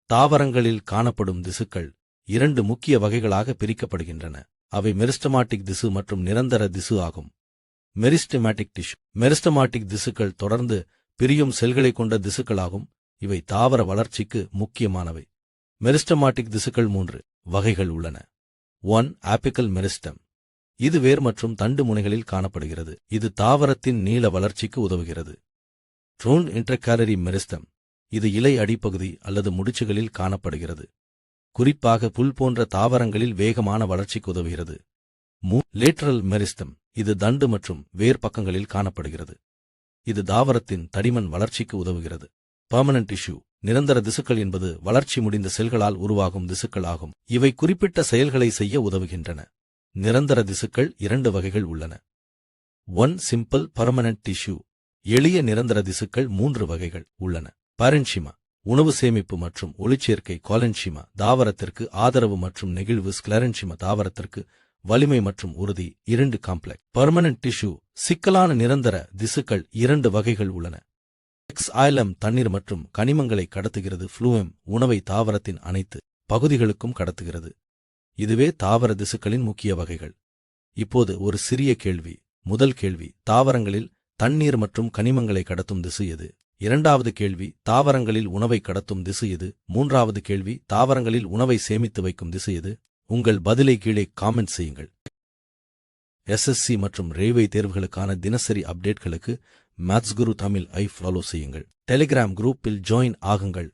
தாவரங்களில் காணப்படும் திசுக்கள் 2 முக்கிய வகைகளாக பிரிக்கப்படுகின்றன. அவை மெரிஸ்டமாட்டிக் திசு மற்றும் நிரந்தர திசு ஆகும். மெரிஸ்டெமாட்டிக் டிஷ்யூ. மெரிஸ்டமாட்டிக் திசுக்கள் தொடர்ந்து பிரியும் செல்களை கொண்ட திசுக்களாகும். இவை தாவர வளர்ச்சிக்கு முக்கியமானவை. மெரிஸ்டமாட்டிக் திசுக்கள் 3 வகைகள் உள்ளன. 1. ஆபிக்கல் மெரிஸ்டம். இது வேர் மற்றும் தண்டு முனைகளில் காணப்படுகிறது. இது தாவரத்தின் நீள வளர்ச்சிக்கு உதவுகிறது. ட்ரோன் இன்டர்காலரி மெரிஸ்டம். இது இலை அடிப்பகுதி அல்லது முடிச்சுகளில் காணப்படுகிறது. குறிப்பாக புல் போன்ற தாவரங்களில் வேகமான வளர்ச்சிக்கு உதவுகிறது. Lateral meristem. இது தண்டு மற்றும் வேர் பக்கங்களில் காணப்படுகிறது. இது தாவரத்தின் தடிமன் வளர்ச்சிக்கு உதவுகிறது. Permanent tissue. நிரந்தர திசுக்கள் என்பது வளர்ச்சி முடிந்த செல்களால் உருவாகும் திசுக்கள் ஆகும். இவை குறிப்பிட்ட செயல்களை செய்ய உதவுகின்றன. நிரந்தர திசுக்கள் 2 வகைகள் உள்ளன. 1. Simple permanent tissue. எளிய நிரந்தர திசுக்கள் 3 வகைகள் உள்ளன. பாரென்ஷிமா. உணவு சேமிப்பு மற்றும் ஒளிச்சேர்க்கை. கோலென்ஷிமா தாவரத்திற்கு ஆதரவு மற்றும் நெகிழ்வு. ஸ்க்லெரென்ஷிமா தாவரத்திற்கு வலிமை மற்றும் உறுதி. 2 காம்ப்ளெக்ஸ். Permanent tissue. சிக்கலான நிரந்தர திசுக்கள் 2 வகைகள் உள்ளன. எக்ஸைலம் தண்ணீர் மற்றும் கனிமங்களை கடத்துகிறது. ஃப்ளூயம் உணவை தாவரத்தின் அனைத்து பகுதிகளுக்கும் கடத்துகிறது. இதுவே தாவர திசுக்களின் முக்கிய வகைகள். இப்போது ஒரு சிறிய கேள்வி. முதல் கேள்வி, தாவரங்களில் தண்ணீர் மற்றும் கனிமங்களை கடத்தும் திசு எது? இரண்டாவது கேள்வி, தாவரங்களில் உணவை கடத்தும் திசு எது? மூன்றாவது கேள்வி, தாவரங்களில் உணவை சேமித்து வைக்கும் திசு எது? உங்கள் பதிலை கீழே காமெண்ட் செய்யுங்கள். எஸ்எஸ்சி மற்றும் ரேல்வே தேர்வுகளுக்கான தினசரி அப்டேட்களுக்கு மேத்ஸ் குரு தமிழ் ஐ ஃபாலோ செய்யுங்கள். டெலிகிராம் குரூப்பில் ஜாயின் ஆகுங்கள்.